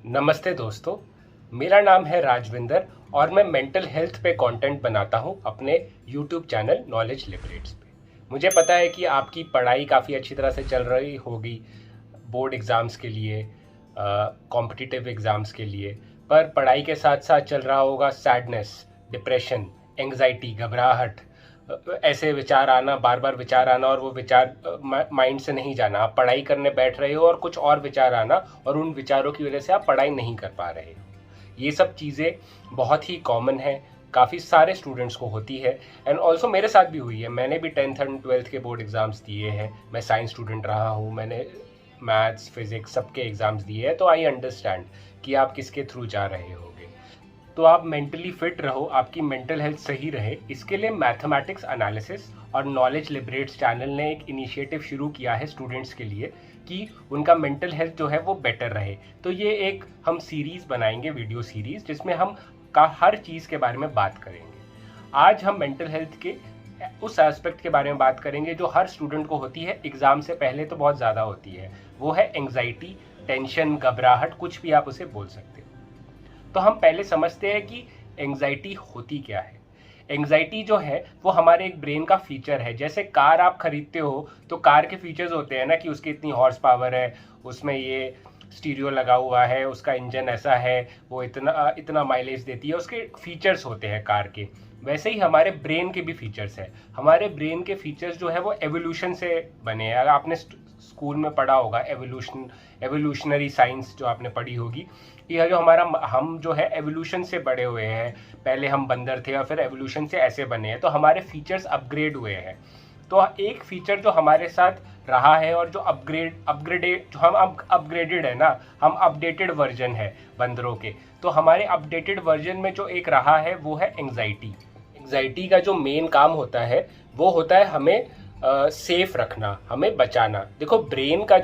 नमस्ते दोस्तों। मेरा नाम है राजविंदर और मैं मेंटल हेल्थ पे कंटेंट बनाता हूँ अपने यूट्यूब चैनल नॉलेज लिबरेट्स पे। मुझे पता है कि आपकी पढ़ाई काफ़ी अच्छी तरह से चल रही होगी बोर्ड एग्ज़ाम्स के लिए, कॉम्पिटिटिव एग्ज़ाम्स के लिए, पर पढ़ाई के साथ साथ चल रहा होगा सैडनेस, डिप्रेशन, एंग्जाइटी, घबराहट, ऐसे विचार आना, बार बार विचार आना और वो विचार माइंड से नहीं जाना। आप पढ़ाई करने बैठ रहे हो और कुछ और विचार आना और उन विचारों की वजह से आप पढ़ाई नहीं कर पा रहे हो। ये सब चीज़ें बहुत ही कॉमन है, काफ़ी सारे स्टूडेंट्स को होती है एंड ऑल्सो मेरे साथ भी हुई है। मैंने भी 10th एंड 12th के बोर्ड एग्ज़ाम्स दिए हैं। मैं साइंस स्टूडेंट रहा हूँ, मैंने मैथ्स, फिज़िक्स सबके एग्ज़ाम्स दिए हैं, तो आई अंडरस्टैंड कि आप किसके थ्रू जा रहे होगे। तो आप मेंटली फिट रहो, आपकी मेंटल हेल्थ सही रहे, इसके लिए मैथमेटिक्स एनालिसिस और नॉलेज लिबरेट्स चैनल ने एक इनिशिएटिव शुरू किया है स्टूडेंट्स के लिए कि उनका मेंटल हेल्थ जो है वो बेटर रहे। तो ये एक हम सीरीज़ बनाएंगे, वीडियो सीरीज़, जिसमें हम हर चीज़ के बारे में बात करेंगे। आज हम मेंटल हेल्थ के उस एस्पेक्ट के बारे में बात करेंगे जो हर स्टूडेंट को होती है, एग्ज़ाम से पहले तो बहुत ज़्यादा होती है। वो है एंग्जाइटी, टेंशन, घबराहट, कुछ भी आप उसे बोल सकते हो। तो हम पहले समझते हैं कि एंग्जाइटी होती क्या है। एंग्जाइटी जो है वो हमारे एक ब्रेन का फीचर है। जैसे कार आप खरीदते हो तो कार के फीचर्स होते हैं ना कि उसकी इतनी हॉर्स पावर है, उसमें ये स्टीरियो लगा हुआ है, उसका इंजन ऐसा है, वो इतना इतना माइलेज देती है, उसके फीचर्स होते हैं कार के। वैसे ही हमारे ब्रेन के भी फीचर्स है। हमारे ब्रेन के फीचर्स जो है वो एवोल्यूशन से बने हैं। अगर आपने स्कूल में पढ़ा होगा एवोल्यूशनरी साइंस जो आपने पढ़ी होगी, यह जो हम जो है एवोल्यूशन से बड़े हुए हैं। पहले हम बंदर थे और फिर एवोल्यूशन से ऐसे बने हैं, तो हमारे फीचर्स अपग्रेड हुए हैं। तो एक फीचर जो हमारे साथ रहा है और जो अपग्रेडेड जो हम अपग्रेडेड है ना, हम अपडेटेड वर्जन है बंदरों के। तो हमारे अपडेटेड वर्जन में जो एक रहा है वो है एंग्जाइटी। एंग्जाइटी का जो मेन काम होता है वो होता है हमें सेफ रखना, हमें बचाना। देखो,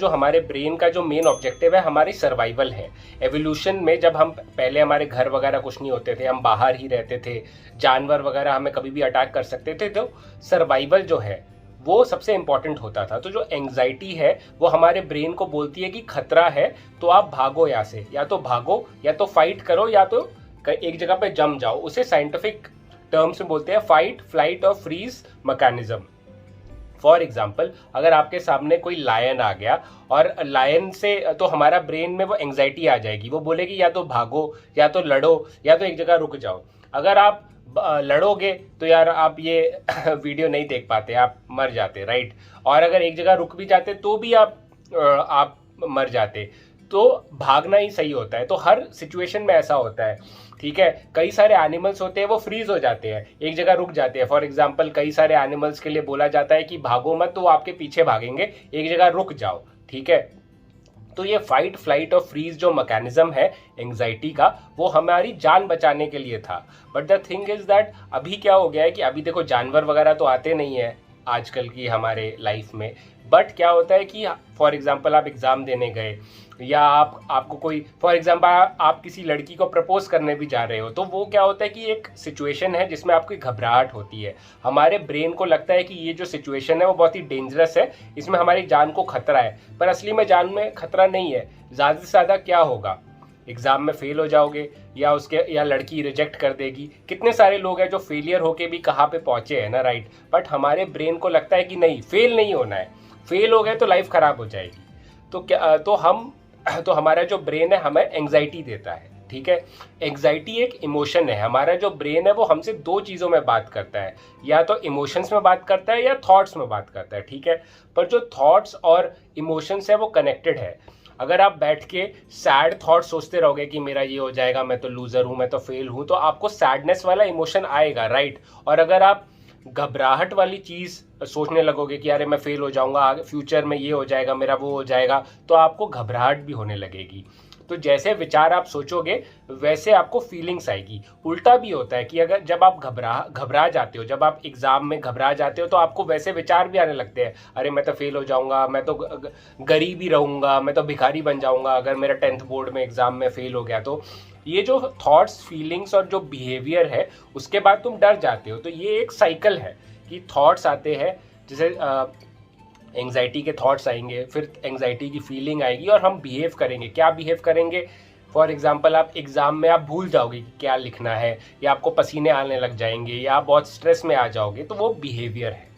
हमारे ब्रेन का जो मेन ऑब्जेक्टिव है हमारी सर्वाइवल है। एवोल्यूशन में जब हम पहले, हमारे घर वगैरह कुछ नहीं होते थे, हम बाहर ही रहते थे, जानवर वगैरह हमें कभी भी अटैक कर सकते थे, तो सर्वाइवल जो है वो सबसे इंपॉर्टेंट होता था। तो जो एंग्जाइटी है वो हमारे ब्रेन को बोलती है कि खतरा है, तो आप भागो यहाँ से, या तो भागो या तो फाइट करो या तो एक जगह पे जम जाओ। उसे साइंटिफिक टर्म्स में बोलते हैं फाइट, फ्लाइट और फ्रीज मैकेनिज्म। फॉर एग्जाम्पल, अगर आपके सामने कोई लायन आ गया और लायन से, तो हमारा ब्रेन में वो एंग्जाइटी आ जाएगी, वो बोलेगी या तो भागो या तो लड़ो या तो एक जगह रुक जाओ। अगर आप लड़ोगे तो यार आप ये वीडियो नहीं देख पाते, आप मर जाते, राइट। और अगर एक जगह रुक भी जाते तो भी आप मर जाते। तो भागना ही सही होता है। तो हर सिचुएशन में ऐसा होता है, ठीक है। कई सारे एनिमल्स होते हैं वो फ्रीज हो जाते हैं, एक जगह रुक जाते हैं। फॉर एग्जांपल, कई सारे एनिमल्स के लिए बोला जाता है कि भागो मत, तो वो आपके पीछे भागेंगे, एक जगह रुक जाओ, ठीक है। तो ये फाइट, फ्लाइट और फ्रीज जो मैकेनिज्म है एंग्जाइटी का, वो हमारी जान बचाने के लिए था। But the thing is that अभी क्या हो गया है कि अभी देखो, जानवर वगैरह तो आते नहीं है आजकल की हमारे लाइफ में। बट क्या होता है कि फॉर एग्जांपल आप एग्जाम देने गए, या आपको कोई, फॉर एग्जांपल आप किसी लड़की को प्रपोज करने भी जा रहे हो, तो वो क्या होता है कि एक सिचुएशन है जिसमें आपकी घबराहट होती है। हमारे ब्रेन को लगता है कि ये जो सिचुएशन है वो बहुत ही डेंजरस है, इसमें हमारी जान को खतरा है। पर असली में जान में खतरा नहीं है। ज़्यादा से ज़्यादा क्या होगा, एग्जाम में फेल हो जाओगे, या लड़की रिजेक्ट कर देगी। कितने सारे लोग हैं जो फेलियर होके भी कहाँ पे पहुंचे हैं ना, राइट। बट हमारे ब्रेन को लगता है कि नहीं, फेल नहीं होना है, फेल हो गए तो लाइफ खराब हो जाएगी। तो हमारा जो ब्रेन है हमें एंग्जाइटी देता है, ठीक है। एंग्जाइटी एक इमोशन है। हमारा जो ब्रेन है वो हमसे दो चीज़ों में बात करता है, या तो इमोशंस में बात करता है या थॉट्स में बात करता है, ठीक है। पर जो थॉट्स और इमोशंस है वो कनेक्टेड है। अगर आप बैठ के सैड थॉट सोचते रहोगे कि मेरा ये हो जाएगा, मैं तो लूजर हूँ, मैं तो फेल हूँ, तो आपको सैडनेस वाला इमोशन आएगा, राइट। और अगर आप घबराहट वाली चीज़ सोचने लगोगे कि अरे मैं फेल हो जाऊंगा, आगे फ्यूचर में ये हो जाएगा, मेरा वो हो जाएगा, तो आपको घबराहट भी होने लगेगी। तो जैसे विचार आप सोचोगे वैसे आपको फीलिंग्स आएगी। उल्टा भी होता है कि अगर जब आप घबरा जाते हो, जब आप एग्जाम में घबरा जाते हो, तो आपको वैसे विचार भी आने लगते हैं, अरे मैं तो फेल हो जाऊंगा, मैं तो गरीब ही रहूंगा, मैं तो भिखारी बन जाऊंगा अगर मेरा 10th बोर्ड में एग्जाम में फेल हो गया। तो ये जो थॉट्स, फीलिंग्स और जो बिहेवियर है, उसके बाद तुम डर जाते हो। तो ये एक साइकिल है कि थॉट्स आते हैं, जैसे एंग्जाइटी के थॉट्स आएंगे, फिर एंग्जाइटी की फीलिंग आएगी और हम बिहेव करेंगे। क्या बिहेव करेंगे? फॉर एग्जाम्पल आप एग्ज़ाम में आप भूल जाओगे कि क्या लिखना है, या आपको पसीने आने लग जाएंगे, या आप बहुत स्ट्रेस में आ जाओगे, तो वो बिहेवियर है।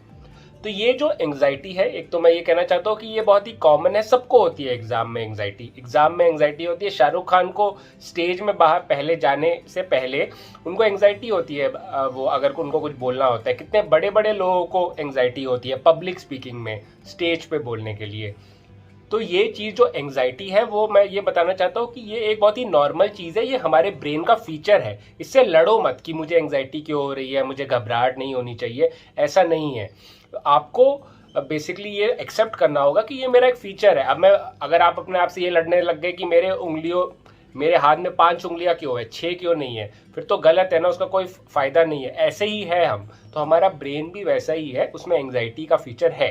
तो ये जो एंग्जाइटी है, एक तो मैं ये कहना चाहता हूँ कि ये बहुत ही कॉमन है, सबको होती है एग्जाम में एंग्जाइटी होती है। शाहरुख खान को स्टेज में बाहर पहले जाने से पहले उनको एंग्जाइटी होती है, वो अगर उनको कुछ बोलना होता है। कितने बड़े बड़े लोगों को एंग्जाइटी होती है पब्लिक स्पीकिंग में, स्टेज पे बोलने के लिए। तो ये चीज़ जो एंग्जाइटी है, वो मैं ये बताना चाहता हूँ कि ये एक बहुत ही नॉर्मल चीज़ है, ये हमारे ब्रेन का फीचर है। इससे लड़ो मत कि मुझे एंग्जाइटी क्यों हो रही है, मुझे घबराहट नहीं होनी चाहिए, ऐसा नहीं है। आपको बेसिकली ये एक्सेप्ट करना होगा कि ये मेरा एक फीचर है। अब मैं, अगर आप अपने आप से ये लड़ने लग गए कि मेरे हाथ में 5 उंगलियां क्यों है, 6 क्यों नहीं है, फिर तो गलत है ना, उसका कोई फायदा नहीं है। ऐसे ही है हम, तो हमारा ब्रेन भी वैसा ही है, उसमें एंग्जाइटी का फीचर है।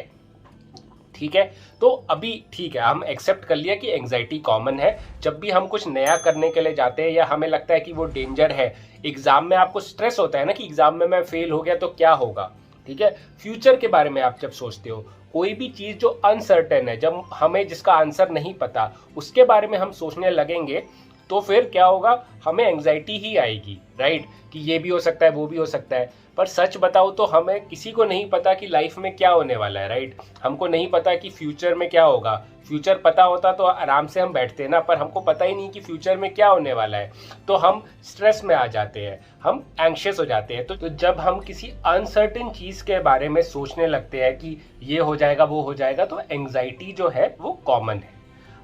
ठीक है, तो अभी ठीक है, हम एक्सेप्ट कर लिया कि एंग्जाइटी कॉमन है। जब भी हम कुछ नया करने के लिए जाते हैं या हमें लगता है कि वो डेंजर है, एग्जाम में आपको स्ट्रेस होता है ना कि एग्जाम में मैं फेल हो गया तो क्या होगा, ठीक है। फ्यूचर के बारे में आप जब सोचते हो, कोई भी चीज जो अनसर्टेन है, जब हमें जिसका आंसर नहीं पता, उसके बारे में हम सोचने लगेंगे, तो फिर क्या होगा, हमें एंग्जाइटी ही आएगी, राइट, कि ये भी हो सकता है, वो भी हो सकता है। पर सच बताओ तो हमें किसी को नहीं पता कि लाइफ में क्या होने वाला है, राइट। हमको नहीं पता कि फ्यूचर में क्या होगा। फ्यूचर पता होता तो आराम से हम बैठते ना, पर हमको पता ही नहीं कि फ्यूचर में क्या होने वाला है, तो हम स्ट्रेस में आ जाते हैं, हम एंग्शियस हो जाते हैं। तो जब हम किसी अनसर्टेन चीज के बारे में सोचने लगते हैं कि ये हो जाएगा, वो हो जाएगा, तो एंग्जाइटी जो है वो कॉमन है।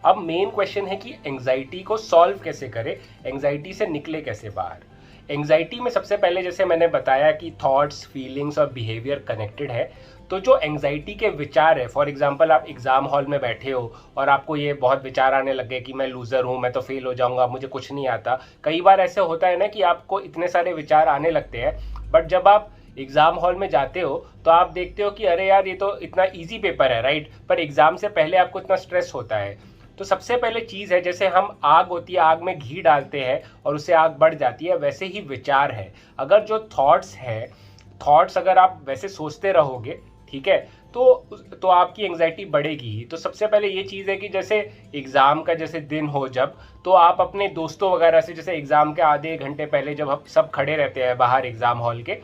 अब मेन क्वेश्चन है कि एंग्जाइटी को सॉल्व कैसे करें, एंग्जाइटी से निकले कैसे बाहर। एंग्जाइटी में सबसे पहले, जैसे मैंने बताया कि थॉट्स, फीलिंग्स और बिहेवियर कनेक्टेड है। तो जो एंग्जाइटी के विचार है, फॉर एग्जांपल आप एग्जाम हॉल में बैठे हो और आपको ये बहुत विचार आने लग गए कि मैं लूजर हूँ, मैं तो फेल हो जाऊंगा, मुझे कुछ नहीं आता। कई बार ऐसे होता है ना कि आपको इतने सारे विचार आने लगते हैं, बट जब आप एग्जाम हॉल में जाते हो तो आप देखते हो कि अरे यार, ये तो इतना ईजी पेपर है, राइट, पर एग्जाम से पहले आपको इतना स्ट्रेस होता है। तो सबसे पहले चीज़ है, जैसे हम आग होती है, आग में घी डालते हैं और उससे आग बढ़ जाती है, वैसे ही विचार है। अगर जो थॉट्स अगर आप वैसे सोचते रहोगे, ठीक है, तो आपकी एंग्जाइटी बढ़ेगी ही। तो सबसे पहले ये चीज़ है कि जैसे एग्ज़ाम का जैसे दिन हो जब, तो आप अपने दोस्तों वगैरह से, जैसे एग्ज़ाम के आधे घंटे पहले जब हम सब खड़े रहते हैं बाहर एग्ज़ाम हॉल के,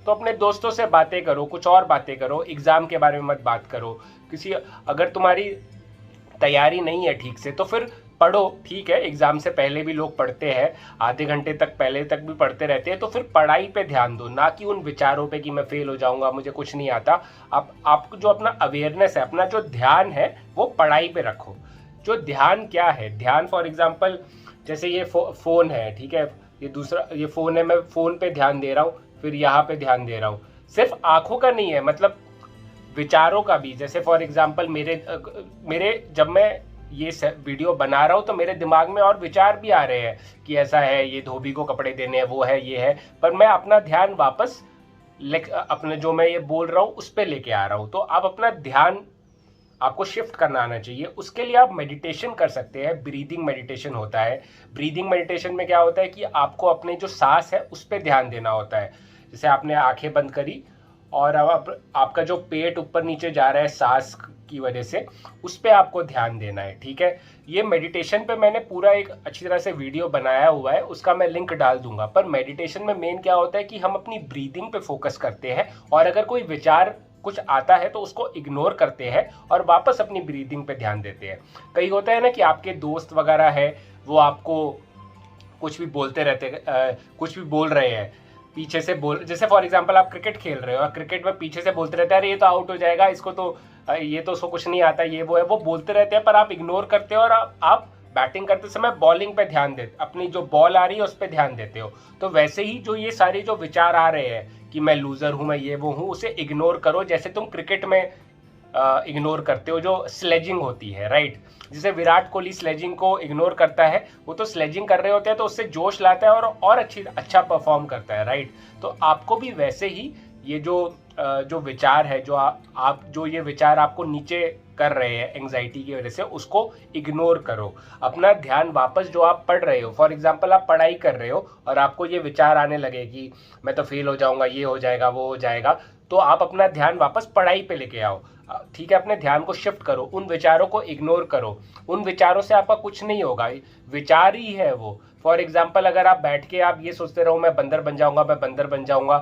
तो अपने दोस्तों से बातें करो, कुछ और बातें करो, एग्ज़ाम के बारे में मत बात करो। अगर तुम्हारी तैयारी नहीं है ठीक से, तो फिर पढ़ो, ठीक है, एग्जाम से पहले भी लोग पढ़ते हैं, आधे घंटे तक पहले तक भी पढ़ते रहते हैं। तो फिर पढ़ाई पे ध्यान दो, ना कि उन विचारों पे कि मैं फेल हो जाऊंगा, मुझे कुछ नहीं आता। आपको जो अपना अवेयरनेस है, अपना जो ध्यान है, वो पढ़ाई पे रखो। जो ध्यान क्या है, ध्यान फॉर एग्जाम्पल जैसे ये फोन है, ठीक है, ये फोन है, मैं फोन पे ध्यान दे रहा हूँ, फिर यहाँ पे ध्यान दे रहा हूँ। सिर्फ आंखों का नहीं है, मतलब विचारों का भी। जैसे फॉर एग्जांपल मेरे जब मैं ये वीडियो बना रहा हूँ तो मेरे दिमाग में और विचार भी आ रहे हैं कि ऐसा है, ये धोबी को कपड़े देने हैं, वो है, ये है, पर मैं अपना ध्यान वापस अपने जो मैं ये बोल रहा हूँ उस पर लेके आ रहा हूँ। तो आप अपना ध्यान, आपको शिफ्ट करना आना चाहिए। उसके लिए आप मेडिटेशन कर सकते हैं, ब्रीदिंग मेडिटेशन होता है। ब्रीदिंग मेडिटेशन में क्या होता है कि आपको अपने जो सांस है उस पर ध्यान देना होता है। जैसे आपने आंखें बंद करी और अब आपका जो पेट ऊपर नीचे जा रहा है सांस की वजह से, उस पर आपको ध्यान देना है, ठीक है। ये मेडिटेशन पे मैंने पूरा एक अच्छी तरह से वीडियो बनाया हुआ है, उसका मैं लिंक डाल दूंगा। पर मेडिटेशन में मेन क्या होता है कि हम अपनी ब्रीदिंग पे फोकस करते हैं, और अगर कोई विचार कुछ आता है तो उसको इग्नोर करते हैं और वापस अपनी ब्रीदिंग पे ध्यान देते हैं। कई होता है ना कि आपके दोस्त वगैरह है, वो आपको कुछ भी बोलते रहते, कुछ भी बोल रहे हैं पीछे से जैसे फॉर एग्जांपल आप क्रिकेट खेल रहे हो और क्रिकेट में पीछे से बोलते रहते हैं, अरे ये तो आउट हो जाएगा, इसको तो ये तो उसको कुछ नहीं आता, ये वो है, वो बोलते रहते हैं, पर आप इग्नोर करते हो और आप बैटिंग करते समय बॉलिंग पे ध्यान देते, अपनी जो बॉल आ रही है उस पर ध्यान देते हो। तो वैसे ही जो ये सारे जो विचार आ रहे हैं कि मैं लूजर हूँ, मैं ये वो हूँ, उसे इग्नोर करो, जैसे तुम क्रिकेट में इग्नोर करते हो जो स्लेजिंग होती है, राइट। जैसे विराट कोहली स्लेजिंग को इग्नोर करता है, वो तो स्लेजिंग कर रहे होते हैं तो उससे जोश लाता है और अच्छा परफॉर्म करता है, राइट। तो आपको भी वैसे ही ये जो विचार है, जो ये विचार आपको नीचे कर रहे हैं एंग्जाइटी की वजह से, उसको इग्नोर करो। अपना ध्यान वापस जो आप पढ़ रहे हो, फॉर एग्जांपल आप पढ़ाई कर रहे हो और आपको ये विचार आने लगे कि मैं तो फेल हो जाऊंगा, ये हो जाएगा, वो हो जाएगा, तो आप अपना ध्यान वापस पढ़ाई पे लेके आओ। ठीक है, अपने ध्यान को शिफ्ट करो, उन विचारों को इग्नोर करो। उन विचारों से आपका कुछ नहीं होगा, विचार ही है वो। फॉर एग्जाम्पल, अगर आप बैठ के आप ये सोचते रहो मैं बंदर बन जाऊंगा, मैं बंदर बन जाऊंगा,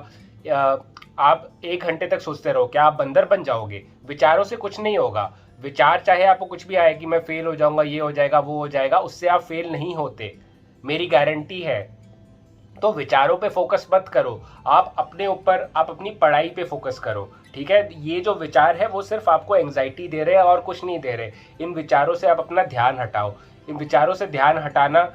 आप 1 घंटे तक सोचते रहो, क्या आप बंदर बन जाओगे? विचारों से कुछ नहीं होगा। विचार चाहे आपको कुछ भी आए कि मैं फेल हो जाऊंगा, ये हो जाएगा, वो हो जाएगा, उससे आप फेल नहीं होते, मेरी गारंटी है। तो विचारों पे फोकस मत करो, आप अपने ऊपर, आप अपनी पढ़ाई पे फोकस करो। ठीक है, ये जो विचार है वो सिर्फ आपको एंग्जाइटी दे रहे हैं और कुछ नहीं दे रहे। इन विचारों से आप अपना ध्यान हटाओ। इन विचारों से ध्यान हटाना,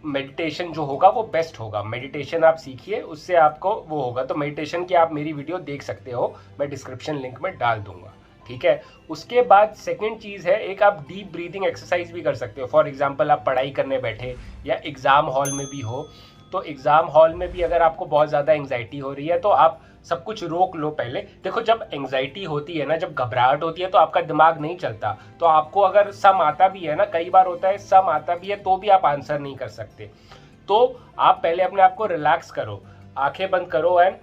मेडिटेशन जो होगा वो बेस्ट होगा। मेडिटेशन आप सीखिए, उससे आपको वो होगा। तो मेडिटेशन की आप मेरी वीडियो देख सकते हो, मैं डिस्क्रिप्शन लिंक में डाल दूंगा। ठीक है, उसके बाद सेकंड चीज़ है, एक आप डीप ब्रीदिंग एक्सरसाइज भी कर सकते हो। फॉर एग्जांपल, आप पढ़ाई करने बैठे या एग्ज़ाम हॉल में भी हो, तो एग्ज़ाम हॉल में भी अगर आपको बहुत ज़्यादा एंग्जाइटी हो रही है तो आप सब कुछ रोक लो पहले। देखो, जब एंग्जाइटी होती है ना, जब घबराहट होती है, तो आपका दिमाग नहीं चलता। तो आपको अगर सम आता भी है ना, कई बार होता है सम आता भी है तो भी आप आंसर नहीं कर सकते। तो आप पहले अपने आप को रिलैक्स करो, आंखें बंद करो एंड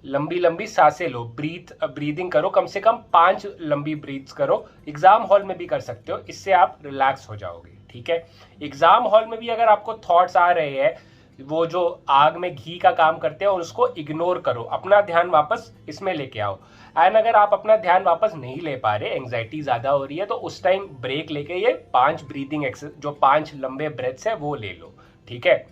लंबी लंबी सांसें लो, ब्रीदिंग करो, कम से कम 5 लंबी ब्रीथ्स करो। एग्जाम हॉल में भी कर सकते हो, इससे आप रिलैक्स हो जाओगे। ठीक है, एग्जाम हॉल में भी अगर आपको थॉट्स आ रहे हैं, वो जो आग में घी का काम करते हैं, उसको इग्नोर करो, अपना ध्यान वापस इसमें लेके आओ। एंड अगर आप अपना ध्यान वापस नहीं ले पा रहे, एंग्जाइटी ज़्यादा हो रही है, तो उस टाइम ब्रेक लेके ये 5 ब्रीदिंग एक्सरसाइज, जो 5 लंबे ब्रेथ्स है वो ले लो। ठीक है,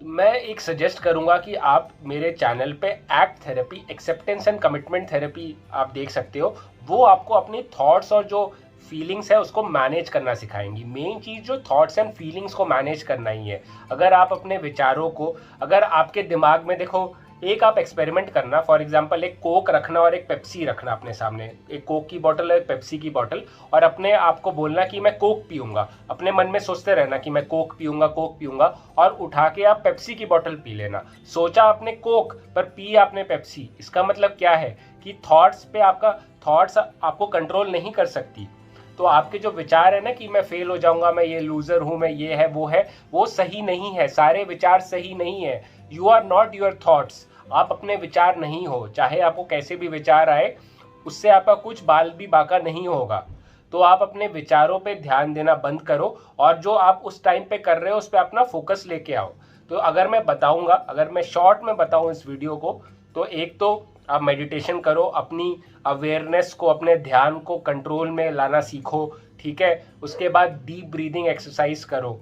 मैं एक सजेस्ट करूंगा कि आप मेरे चैनल पे act therapy, acceptance and commitment therapy आप देख सकते हो। वो आपको अपनी थॉट्स और जो फीलिंग्स है उसको मैनेज करना सिखाएंगी। मेन चीज़ जो थॉट्स एंड फीलिंग्स को मैनेज करना ही है। अगर आप अपने विचारों को, अगर आपके दिमाग में, देखो, एक आप एक्सपेरिमेंट करना, फॉर एग्जांपल एक कोक रखना और एक पेप्सी रखना अपने सामने, एक कोक की बोतल और एक पेप्सी की बोतल, और अपने आप को बोलना कि मैं कोक पीऊंगा। अपने मन में सोचते रहना कि मैं कोक पीऊंगा, कोक पीऊंगा, और उठा के आप पेप्सी की बोतल पी लेना। सोचा आपने कोक पर पी आपने पेप्सी। इसका मतलब क्या है कि थॉट्स पे थॉट्स आपको कंट्रोल नहीं कर सकती। तो आपके जो विचार है ना कि मैं फेल हो जाऊंगा, मैं ये लूजर हूं, मैं ये है, वो सही नहीं है। सारे विचार सही नहीं है। You are not your thoughts. आप अपने विचार नहीं हो, चाहे आपको कैसे भी विचार आए, उससे आपका कुछ बाल भी बाका नहीं होगा। तो आप अपने विचारों पे ध्यान देना बंद करो, और जो आप उस टाइम पे कर रहे हो उस पर अपना फोकस लेके आओ। तो अगर मैं बताऊंगा, अगर मैं शॉर्ट में बताऊं इस वीडियो को, तो एक तो आप मेडिटेशन करो, अपनी अवेयरनेस को, अपने ध्यान को कंट्रोल में लाना सीखो। ठीक है, उसके बाद डीप ब्रीदिंग एक्सरसाइज करो।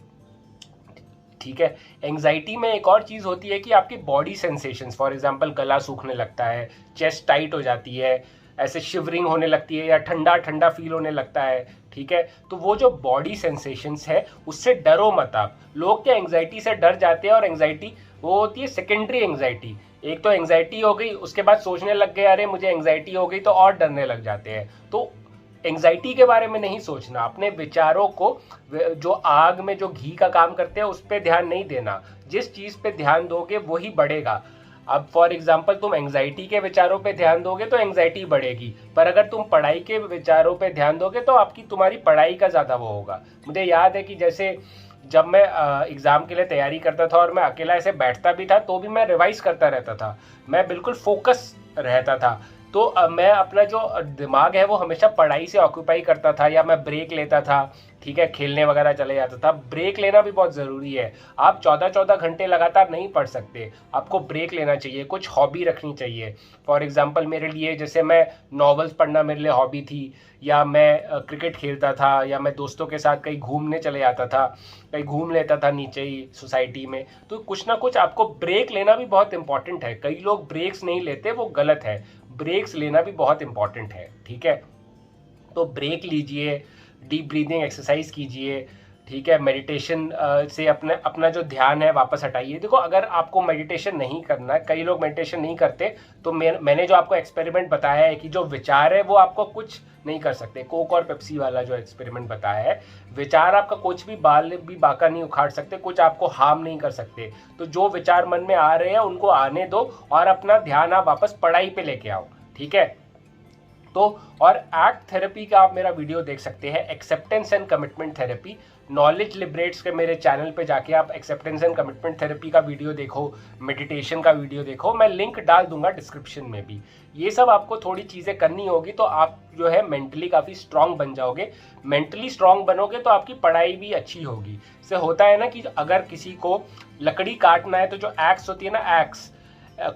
ठीक है, एंग्जाइटी में एक और चीज़ होती है कि आपकी बॉडी सेंसेशंस, फॉर एग्जांपल गला सूखने लगता है, चेस्ट टाइट हो जाती है, ऐसे शिवरिंग होने लगती है, या ठंडा ठंडा फील होने लगता है। ठीक है, तो वो जो बॉडी सेंसेशंस है उससे डरो मत आप। लोग क्या एंग्जाइटी से डर जाते हैं, और एंग्जाइटी वो होती है सेकेंडरी एंग्जाइटी। एक तो एंग्जाइटी हो गई, उसके बाद सोचने लग गए अरे मुझे एंग्जाइटी हो गई, तो और डरने लग जाते हैं। तो एंग्जाइटी के बारे में नहीं सोचना, अपने विचारों को, जो आग में जो घी का काम करते हैं उस पर ध्यान नहीं देना। जिस चीज़ पे ध्यान दोगे वही बढ़ेगा। अब फॉर एग्जांपल तुम एंग्जाइटी के विचारों पे ध्यान दोगे तो एंग्जाइटी बढ़ेगी, पर अगर तुम पढ़ाई के विचारों पे ध्यान दोगे तो तुम्हारी पढ़ाई का ज़्यादा वो होगा। मुझे याद है कि जैसे जब मैं एग्ज़ाम के लिए तैयारी करता था और मैं अकेला ऐसे बैठता भी था, तो भी मैं रिवाइज करता रहता था, मैं बिल्कुल फोकस रहता था। तो मैं अपना जो दिमाग है वो हमेशा पढ़ाई से ऑक्यूपाई करता था, या मैं ब्रेक लेता था। ठीक है, खेलने वगैरह चले जाता था। ब्रेक लेना भी बहुत ज़रूरी है। आप 14-14 घंटे लगातार नहीं पढ़ सकते, आपको ब्रेक लेना चाहिए, कुछ हॉबी रखनी चाहिए। फॉर एग्जांपल मेरे लिए, जैसे मैं नॉवेल्स पढ़ना मेरे लिए हॉबी थी, या मैं क्रिकेट खेलता था, या मैं दोस्तों के साथ कहीं घूमने चले जाता था, कहीं घूम लेता था नीचे ही सोसाइटी में। तो कुछ ना कुछ आपको ब्रेक लेना भी बहुत इंपॉर्टेंट है। कई लोग ब्रेक्स नहीं लेते, वो गलत है। ब्रेक्स लेना भी बहुत इंपॉर्टेंट है। ठीक है, तो ब्रेक लीजिए, डीप ब्रीदिंग एक्सरसाइज कीजिए। ठीक है, मेडिटेशन से अपना जो ध्यान है वापस हटाइए। देखो, अगर आपको मेडिटेशन नहीं करना है, कई लोग मेडिटेशन नहीं करते, तो मैंने जो आपको एक्सपेरिमेंट बताया है कि जो विचार है वो आपको कुछ नहीं कर सकते, कोक और पेप्सी वाला जो एक्सपेरिमेंट बताया है, विचार आपका कुछ भी बाल भी बाका नहीं उखाड़ सकते, कुछ आपको हार्म नहीं कर सकते। तो जो विचार मन में आ रहे हैं उनको आने दो, और अपना ध्यान आप वापस पढ़ाई पे लेके आओ। ठीक है, तो और एक्ट थेरेपी का आप मेरा वीडियो देख सकते हैं, acceptance and commitment therapy. Knowledge liberates के मेरे चैनल पे जाके आप एक्सेप्टेंस एंड कमिटमेंट थेरेपी का वीडियो देखो, मेडिटेशन का वीडियो देखो, मैं लिंक डाल दूंगा डिस्क्रिप्शन में भी। ये सब आपको थोड़ी चीज़ें करनी होगी तो आप जो है मेंटली काफ़ी स्ट्रांग बन जाओगे। मेंटली स्ट्रांग बनोगे तो आपकी पढ़ाई भी अच्छी होगी। इससे होता है ना कि अगर किसी को लकड़ी काटना है तो जो एक्स होती है ना, एक्स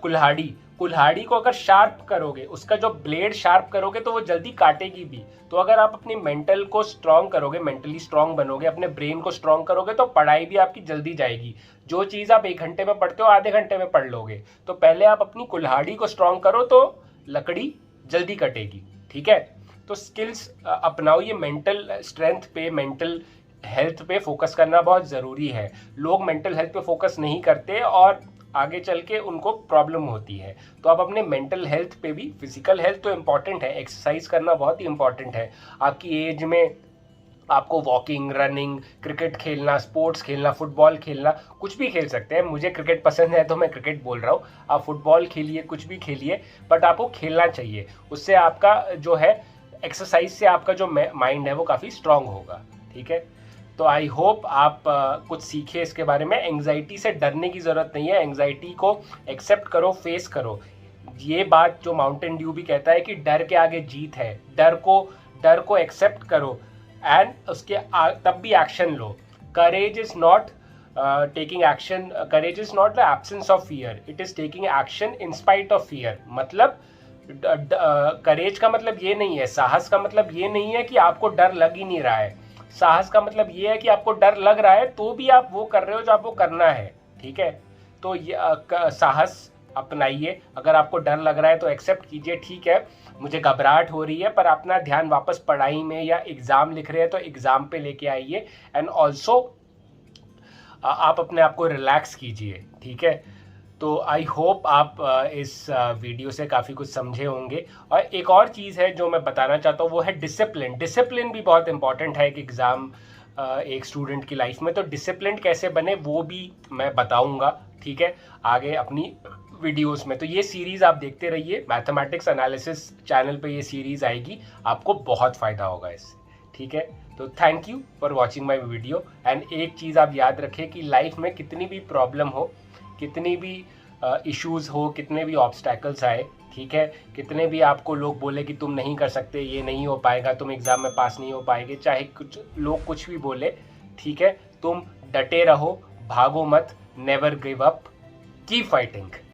कुल्हाड़ी को अगर शार्प करोगे, उसका जो ब्लेड शार्प करोगे तो वो जल्दी काटेगी भी। तो अगर आप अपनी मेंटल को स्ट्रांग करोगे, मेंटली स्ट्रांग बनोगे, अपने ब्रेन को स्ट्रांग करोगे तो पढ़ाई भी आपकी जल्दी जाएगी। जो चीज़ आप 1 घंटे में पढ़ते हो आधे घंटे में पढ़ लोगे। तो पहले आप अपनी कुल्हाड़ी को स्ट्रांग करो तो लकड़ी जल्दी कटेगी। ठीक है, तो स्किल्स अपनाओ। ये मेंटल स्ट्रेंथ पे, मेंटल हेल्थ पे फोकस करना बहुत ज़रूरी है। लोग मेंटल हेल्थ पे फोकस नहीं करते और आगे चल के उनको प्रॉब्लम होती है। तो आप अपने मेंटल हेल्थ पे भी, फिजिकल हेल्थ तो इम्पॉर्टेंट है, एक्सरसाइज करना बहुत ही इम्पॉर्टेंट है। आपकी एज में आपको वॉकिंग, रनिंग, क्रिकेट खेलना, स्पोर्ट्स खेलना, फुटबॉल खेलना, कुछ भी खेल सकते हैं। मुझे क्रिकेट पसंद है तो मैं क्रिकेट बोल रहा हूँ। आप फुटबॉल खेलिए, कुछ भी खेलिए, बट आपको खेलना चाहिए। उससे आपका जो है एक्सरसाइज से आपका जो माइंड है वो काफ़ी स्ट्रांग होगा। ठीक है, तो आई होप आप कुछ सीखे इसके बारे में। एंग्जाइटी से डरने की ज़रूरत नहीं है, एंग्जाइटी को एक्सेप्ट करो, फेस करो। ये बात जो माउंटेन ड्यू भी कहता है कि डर के आगे जीत है। डर को एक्सेप्ट करो एंड उसके तब भी action low. Courage is not taking action, courage is not the absence of fear, it is taking action in spite of fear. मतलब करेज का मतलब ये नहीं है, साहस का मतलब ये नहीं है कि आपको डर लग ही नहीं रहा है। साहस का मतलब ये है कि आपको डर लग रहा है तो भी आप वो कर रहे हो जो आपको करना है। ठीक है, तो ये साहस अपनाइए। अगर आपको डर लग रहा है तो एक्सेप्ट कीजिए, ठीक है मुझे घबराहट हो रही है, पर अपना ध्यान वापस पढ़ाई में, या एग्ज़ाम लिख रहे हैं तो एग्ज़ाम पे लेके आइए। एंड ऑल्सो आप अपने आप को रिलैक्स कीजिए। ठीक है, तो आई होप आप इस वीडियो से काफ़ी कुछ समझे होंगे। और एक और चीज़ है जो मैं बताना चाहता हूँ वो है डिसिप्लिन। डिसिप्लिन भी बहुत इंपॉर्टेंट है एक एग्ज़ाम, एक स्टूडेंट की लाइफ में। तो डिसिप्लिन कैसे बने वो भी मैं बताऊँगा, ठीक है, आगे अपनी वीडियोस में। तो ये सीरीज़ आप देखते रहिए, मैथमेटिक्स एनालिसिस चैनल पे ये सीरीज़ आएगी, आपको बहुत फ़ायदा होगा इससे। ठीक है, तो thank you for watching my video. And एक चीज़ आप याद रखें कि लाइफ में कितनी भी प्रॉब्लम हो, कितनी भी इश्यूज़ हो, कितने भी ऑब्स्टैकल्स आए, ठीक है, कितने भी आपको लोग बोले कि तुम नहीं कर सकते, ये नहीं हो पाएगा, तुम एग्ज़ाम में पास नहीं हो पाएंगे, चाहे कुछ लोग कुछ भी बोले, ठीक है, तुम डटे रहो, भागो मत, never give up, keep fighting.